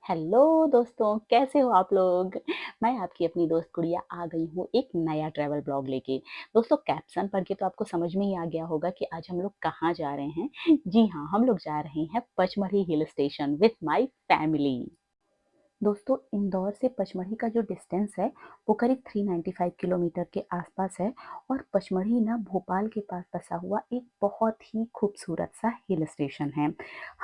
Hello दोस्तों, कैसे हो आप लोग? मैं आपकी अपनी दोस्त गुड़िया आ गई हूँ एक नया ट्रैवल ब्लॉग लेके। दोस्तों कैप्शन पढ़ के तो आपको समझ में ही आ गया होगा कि आज हम लोग कहाँ जा रहे हैं। जी हाँ, हम लोग जा रहे हैं Pachmarhi hill station with my family. दोस्तों इंदौर से पचमढ़ी का जो डिस्टेंस है वो करीब 395 किलोमीटर के आसपास है। और पचमढ़ी ना भोपाल के पास बसा हुआ एक बहुत ही खूबसूरत सा हिल स्टेशन है।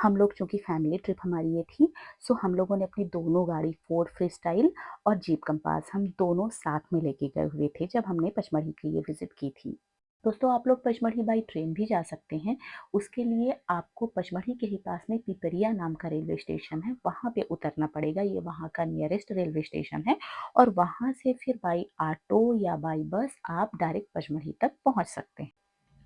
हम लोग चूंकि फैमिली ट्रिप हमारी ये थी, सो हम लोगों ने अपनी दोनों गाड़ी फोर्ड फ्री स्टाइल और जीप कंपास हम दोनों साथ में लेके गए हुए थे जब हमने पचमढ़ी की ये विजिट की थी। दोस्तों आप लोग पचमढ़ी बाई ट्रेन भी जा सकते हैं। उसके लिए आपको पचमढ़ी के ही पास में पिपरिया नाम का रेलवे स्टेशन है, वहाँ पे उतरना पड़ेगा। ये वहाँ का नियरेस्ट रेलवे स्टेशन है और वहाँ से फिर बाई ऑटो या बाई बस आप डायरेक्ट पचमढ़ी तक पहुँच सकते हैं।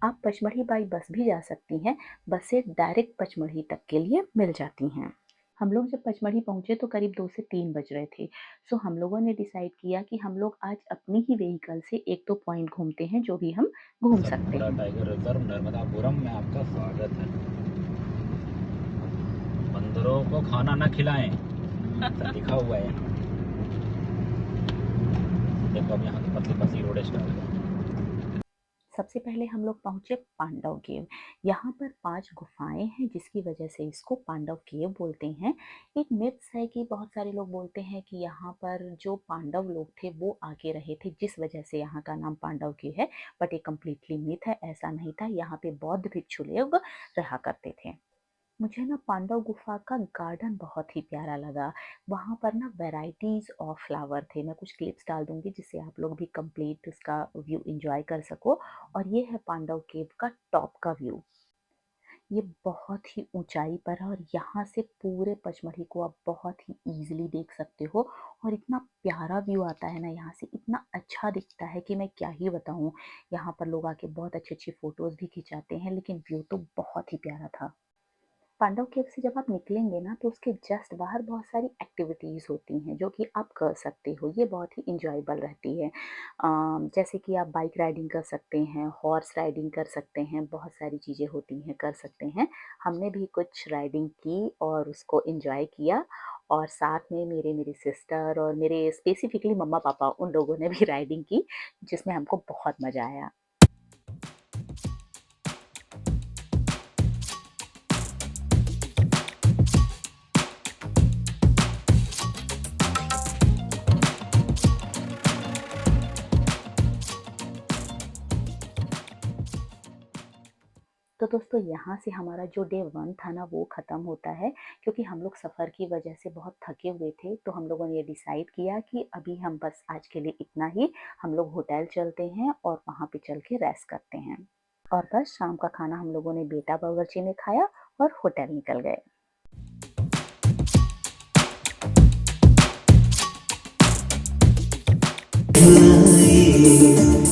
आप पचमढ़ी बाई बस भी जा सकती हैं। बसें डायरेक्ट पचमढ़ी तक के लिए मिल जाती हैं। हम लोग जब पचमढ़ी पहुँचे तो करीब 2 से 3 बज रहे थे। सो हम लोगों ने डिसाइड किया कि हम लोग आज अपनी ही व्हीकल से 1-2 पॉइंट घूमते हैं जो भी हम घूम सकते सतपुड़ा हैं। टाइगर रिजर्व नर्मदापुरम में आपका स्वागत है। बंदरों को खाना न खिलाएं, ऐसा लिखा हुआ है यहाँ। देखो अब यहाँ की पतली पतली रोड स्टार्ट है। सबसे पहले हम लोग पहुंचे पांडव केव। यहाँ पर 5 गुफाएं हैं जिसकी वजह से इसको पांडव केव बोलते हैं। एक मिथ्स है कि बहुत सारे लोग बोलते हैं कि यहाँ पर जो पांडव लोग थे वो आके रहे थे जिस वजह से यहाँ का नाम पांडव केव है। बट ये कम्प्लीटली मिथ है, ऐसा नहीं था। यहाँ पे बौद्ध भिक्षु लोग रहा करते थे। मुझे ना पांडव गुफा का गार्डन बहुत ही प्यारा लगा। वहाँ पर ना वैराइटीज ऑफ फ्लावर थे। मैं कुछ क्लिप्स डाल दूंगी जिससे आप लोग भी कंप्लीट उसका व्यू एंजॉय कर सको। और ये है पांडव केव का टॉप का व्यू। ये बहुत ही ऊंचाई पर है और यहाँ से पूरे पचमढ़ी को आप बहुत ही इजीली देख सकते हो। और इतना प्यारा व्यू आता है ना, यहाँ से इतना अच्छा दिखता है कि मैं क्या ही बताऊँ। यहाँ पर लोग आके बहुत अच्छी अच्छी फोटोज भी खिंचाते हैं, लेकिन व्यू तो बहुत ही प्यारा था। पांडव केव से जब आप निकलेंगे ना तो उसके जस्ट बाहर बहुत सारी एक्टिविटीज़ होती हैं जो कि आप कर सकते हो। ये बहुत ही इंजॉयबल रहती है। जैसे कि आप बाइक राइडिंग कर सकते हैं, हॉर्स राइडिंग कर सकते हैं, बहुत सारी चीज़ें होती हैं, कर सकते हैं। हमने भी कुछ राइडिंग की और उसको इंजॉय किया। और साथ में मेरे मेरी सिस्टर और मेरे स्पेसिफिकली मम्मा पापा उन लोगों ने भी राइडिंग की, जिसमें हमको बहुत मज़ा आया। तो दोस्तों यहाँ से हमारा जो डे 1 था ना वो ख़त्म होता है। क्योंकि हम लोग सफ़र की वजह से बहुत थके हुए थे, तो हम लोगों ने ये डिसाइड किया कि अभी हम बस आज के लिए इतना ही। हम लोग होटल चलते हैं और वहाँ पे चल के रेस्ट करते हैं। और बस शाम का खाना हम लोगों ने बेटा बावर्ची में खाया और होटल निकल गए।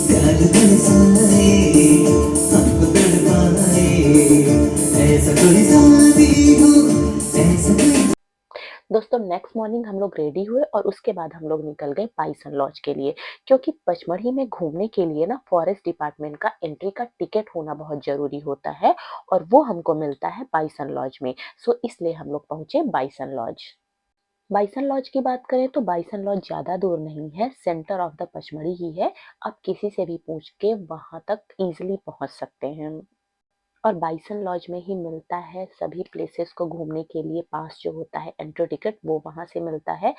प्यार बरसाए, हमको तड़पाए, ऐसा कोई साथी हो, ऐसा कोई। दोस्तों नेक्स्ट मॉर्निंग हम लोग रेडी हुए और उसके बाद हम लोग निकल गए बाइसन लॉज के लिए। क्योंकि पचमढ़ी में घूमने के लिए ना फॉरेस्ट डिपार्टमेंट का एंट्री का टिकट होना बहुत ज़रूरी होता है और वो हमको मिलता है बाइसन लॉज में। सो इसलिए हम लोग पहुँचे बाइसन लॉज। बाइसन लॉज की बात करें तो बाइसन लॉज ज़्यादा दूर नहीं है, सेंटर ऑफ द पचमढ़ी ही है। आप किसी से भी पूछ के वहाँ तक ईज़िली पहुँच सकते हैं। और बाइसन लॉज में ही मिलता है सभी प्लेसेस को घूमने के लिए पास जो होता है एंट्री टिकट वो वहाँ से मिलता है।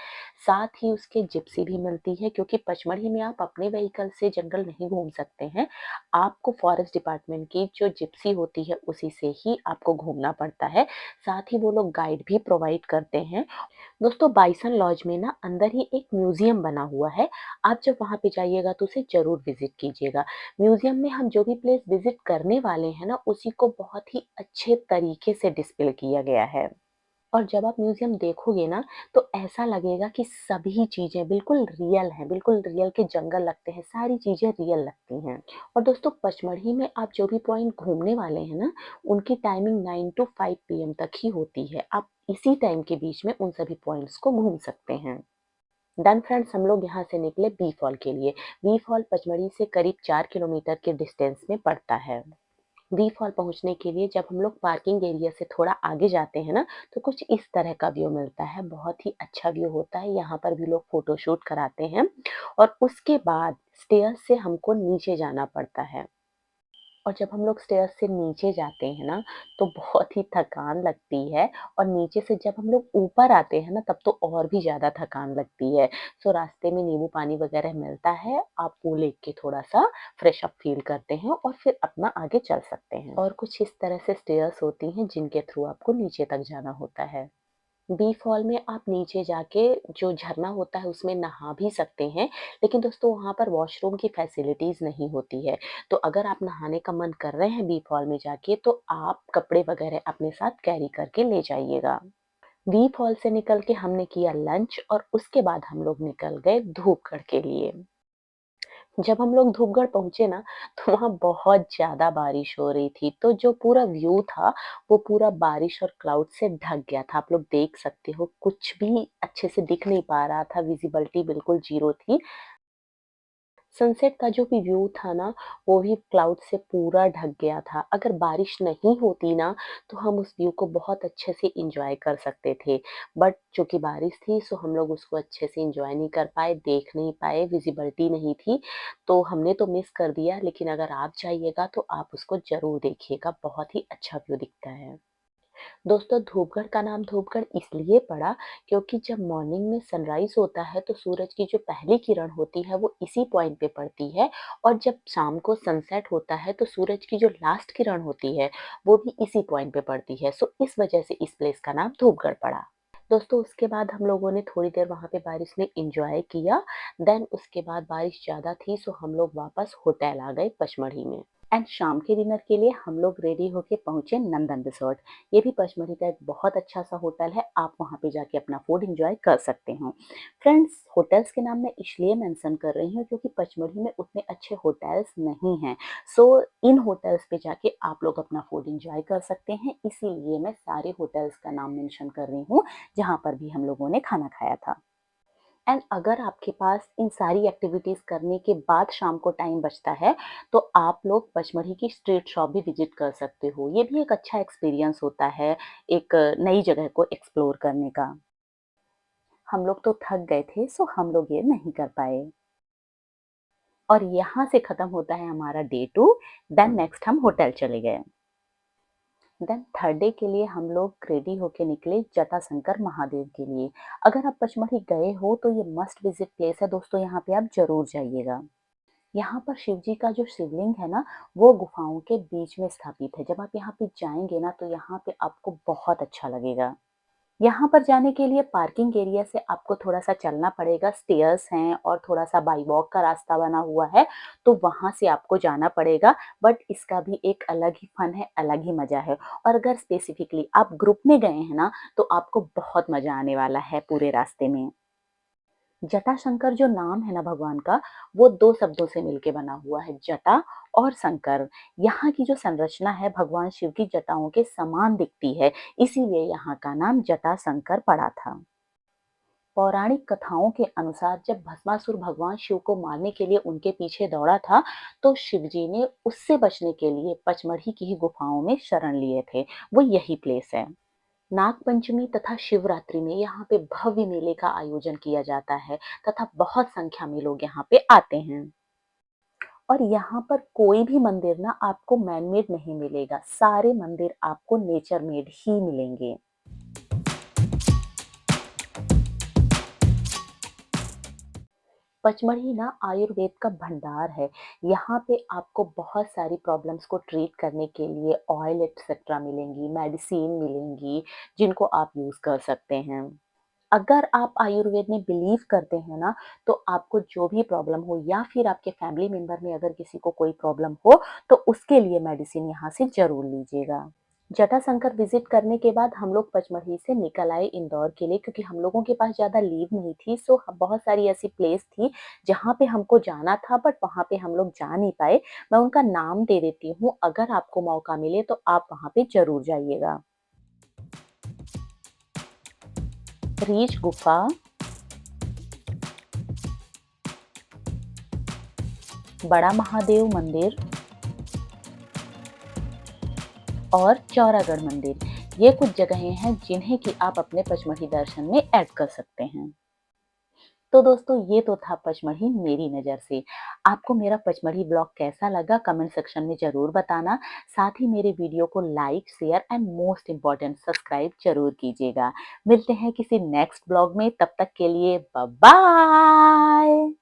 साथ ही उसके जिप्सी भी मिलती है, क्योंकि पचमढ़ी में आप अपने व्हीकल से जंगल नहीं घूम सकते हैं। आपको फॉरेस्ट डिपार्टमेंट की जो जिप्सी होती है उसी से ही आपको घूमना पड़ता है। साथ ही वो लोग गाइड भी प्रोवाइड करते हैं। दोस्तों बाइसन लॉज में ना अंदर ही एक म्यूजियम बना हुआ है। आप जब वहाँ पे जाइएगा तो उसे ज़रूर विज़िट कीजिएगा। म्यूजियम में हम जो भी प्लेस विज़िट करने वाले हैं ना उसी को बहुत ही अच्छे तरीके से डिस्प्ले किया गया है। और जब आप म्यूजियम देखोगे ना तो ऐसा लगेगा कि सभी चीज़ें बिल्कुल रियल हैं, बिल्कुल रियल के जंगल लगते हैं, सारी चीज़ें रियल लगती हैं। और दोस्तों पचमढ़ी में आप जो भी पॉइंट घूमने वाले हैं ना, उनकी टाइमिंग 9 टू 5 पीएम तक ही होती है। आप इसी टाइम के बीच में उन सभी पॉइंट्स को घूम सकते हैं। डन फ्रेंड्स, हम लोग यहाँ से निकले बी फॉल के लिए। बी फॉल पचमढ़ी से करीब 4 किलोमीटर के डिस्टेंस में पड़ता है। वी फॉल पहुँचने के लिए जब हम लोग पार्किंग एरिया से थोड़ा आगे जाते हैं ना, तो कुछ इस तरह का व्यू मिलता है। बहुत ही अच्छा व्यू होता है, यहाँ पर भी लोग फ़ोटोशूट कराते हैं और उसके बाद स्टेयर्स से हमको नीचे जाना पड़ता है। और जब हम लोग स्टेयर्स से नीचे जाते हैं ना, तो बहुत ही थकान लगती है और नीचे से जब हम लोग ऊपर आते हैं ना, तब तो और भी ज़्यादा थकान लगती है। सो रास्ते में नींबू पानी वगैरह मिलता है, आप वो लेके थोड़ा-सा फ्रेश अप फ़ील करते हैं और फिर अपना आगे चल सकते हैं। और कुछ इस तरह से स्टेयर्स होती हैं, जिनके थ्रू आपको नीचे तक जाना होता है। बी फॉल में आप नीचे जाके जो झरना होता है उसमें नहा भी सकते हैं, लेकिन दोस्तों वहाँ पर वॉशरूम की फैसिलिटीज़ नहीं होती है। तो अगर आप नहाने का मन कर रहे हैं बी फॉल में जाके तो आप कपड़े वगैरह अपने साथ कैरी करके ले जाइएगा। बी फॉल से निकल के हमने किया लंच और उसके बाद हम लोग निकल गए धूपगढ़ के लिए। जब हम लोग धूपगढ़ पहुँचे ना, तो वहाँ बहुत ज़्यादा बारिश हो रही थी, तो जो पूरा व्यू था, वो पूरा बारिश और क्लाउड से ढक गया था। आप लोग देख सकते हो, कुछ भी अच्छे से दिख नहीं पा रहा था, विज़िबिलिटी बिल्कुल ज़ीरो थी। सनसेट का जो भी व्यू था ना, वो भी क्लाउड से पूरा ढक गया था। अगर बारिश नहीं होती ना, तो हम उस व्यू को बहुत अच्छे से एन्जॉय कर सकते थे। बट चूँकि बारिश थी, सो हम लोग उसको अच्छे से एन्जॉय नहीं कर पाए, देख नहीं पाए, विज़िबिलिटी नहीं थी, तो हमने तो मिस कर दिया। लेकिन अगर आप जाइएगा, तो आप उसको ज़रूर देखिएगा, बहुत ही अच्छा व्यू दिखता है। दोस्तों धूपगढ़ का नाम धूपगढ़ इसलिए पड़ा क्योंकि जब मॉर्निंग में सनराइज होता है तो सूरज की जो पहली किरण होती है वो इसी पॉइंट पे पड़ती है और जब शाम को सनसेट होता है तो सूरज की जो लास्ट किरण होती है वो भी इसी पॉइंट पे पड़ती है। सो इस वजह से इस प्लेस का नाम धूपगढ़ पड़ा। दोस्तों उसके बाद हम लोगों ने थोड़ी देर वहाँ पे बारिश में एंजॉय किया। देन उसके बाद बारिश ज़्यादा थी सो हम लोग वापस होटल आ गए पचमढ़ी में। एंड शाम के डिनर के लिए हम लोग रेडी होके पहुँचे नंदन रिसॉर्ट। ये भी पचमढ़ी का एक बहुत अच्छा सा होटल है, आप वहाँ पे जाके अपना फूड एन्जॉय कर सकते हो। फ्रेंड्स होटल्स के नाम मैं इसलिए मेंशन कर रही हूँ क्योंकि पचमढ़ी में उतने अच्छे होटल्स नहीं हैं। सो इन होटल्स पे जाके आप लोग अपना फूड एन्जॉय कर सकते हैं, इसीलिए मैं सारे होटल्स का नाम मेंशन कर रही हूँ, जहाँ पर भी हम लोगों ने खाना खाया था। एंड अगर आपके पास इन सारी एक्टिविटीज़ करने के बाद शाम को टाइम बचता है, तो आप लोग पचमढ़ी की स्ट्रीट शॉप भी विज़िट कर सकते हो। ये भी एक अच्छा एक्सपीरियंस होता है, एक नई जगह को एक्सप्लोर करने का। हम लोग तो थक गए थे, सो हम लोग ये नहीं कर पाए। और यहाँ से खत्म होता है हमारा डे 2। देन नेक्स्ट हम होटल चले गए। देन थर्ड डे के लिए हम लोग रेडी होके निकले जटाशंकर महादेव के लिए। अगर आप पचमढ़ी गए हो तो ये मस्ट विजिट प्लेस है दोस्तों, यहाँ पे आप ज़रूर जाइएगा। यहाँ पर शिव जी का जो शिवलिंग है ना, वो गुफाओं के बीच में स्थापित है। जब आप यहाँ पे जाएँगे ना, तो यहाँ पे आपको बहुत अच्छा लगेगा। यहाँ पर जाने के लिए पार्किंग एरिया से आपको थोड़ा-सा चलना पड़ेगा, स्टेयर्स हैं और थोड़ा-सा बाय वॉक का रास्ता बना हुआ है, तो वहाँ से आपको जाना पड़ेगा। बट इसका भी एक अलग ही फन है, अलग ही मज़ा है। और अगर स्पेसिफिकली आप ग्रुप में गए हैं ना, तो आपको बहुत मज़ा आने वाला है पूरे रास्ते में। जटाशंकर जो नाम है ना भगवान का, वो 2 शब्दों से मिलके बना हुआ है, जटा और शंकर। यहाँ की जो संरचना है भगवान शिव की जटाओं के समान दिखती है, इसीलिए यहाँ का नाम जटाशंकर पड़ा था। पौराणिक कथाओं के अनुसार जब भस्मासुर भगवान शिव को मारने के लिए उनके पीछे दौड़ा था, तो शिव जी ने उससे बचने के लिए पचमढ़ी की ही गुफाओं में शरण लिए थे। वो यही प्लेस है। नागपंचमी तथा शिवरात्रि में यहाँ पे भव्य मेले का आयोजन किया जाता है तथा बहुत संख्या में लोग यहाँ पे आते हैं। और यहाँ पर कोई भी मंदिर ना आपको मैन मेड नहीं मिलेगा, सारे मंदिर आपको नेचर मेड ही मिलेंगे। पचमढ़ी ना आयुर्वेद का भंडार है। यहाँ पे आपको बहुत सारी प्रॉब्लम्स को ट्रीट करने के लिए ऑयल एक्सेट्रा मिलेंगी, मेडिसिन मिलेंगी, जिनको आप यूज़ कर सकते हैं। अगर आप आयुर्वेद में बिलीव करते हैं ना, तो आपको जो भी प्रॉब्लम हो या फिर आपके फैमिली मेंबर में अगर किसी को कोई प्रॉब्लम हो, तो उसके लिए मेडिसिन यहाँ से ज़रूर लीजिएगा। जटाशंकर विज़िट करने के बाद हम लोग पचमढ़ी से निकल आए इंदौर के लिए क्योंकि हम लोगों के पास ज़्यादा लीव नहीं थी, सो बहुत सारी ऐसी प्लेस थी, जहाँ पे हमको जाना था बट वहाँ पे हम लोग जा नहीं पाए। मैं उनका नाम दे देती हूँ, अगर आपको मौका मिले तो आप वहाँ पे ज़रूर जाइएगा। रीछ गुफ़ा, बड़ा महादेव मंदिर, और चौरागढ़ मंदिर। ये कुछ जगहें हैं जिन्हें कि आप अपने पचमढ़ी दर्शन में ऐड कर सकते हैं। तो दोस्तों ये तो था पचमढ़ी मेरी नज़र से। आपको मेरा पचमढ़ी ब्लॉग कैसा लगा कमेंट सेक्शन में ज़रूर बताना। साथ ही मेरे वीडियो को like, share and most important subscribe ज़रूर कीजिएगा। मिलते हैं किसी नेक्स्ट ब्लॉग में, तब तक के लिए बाय बाय।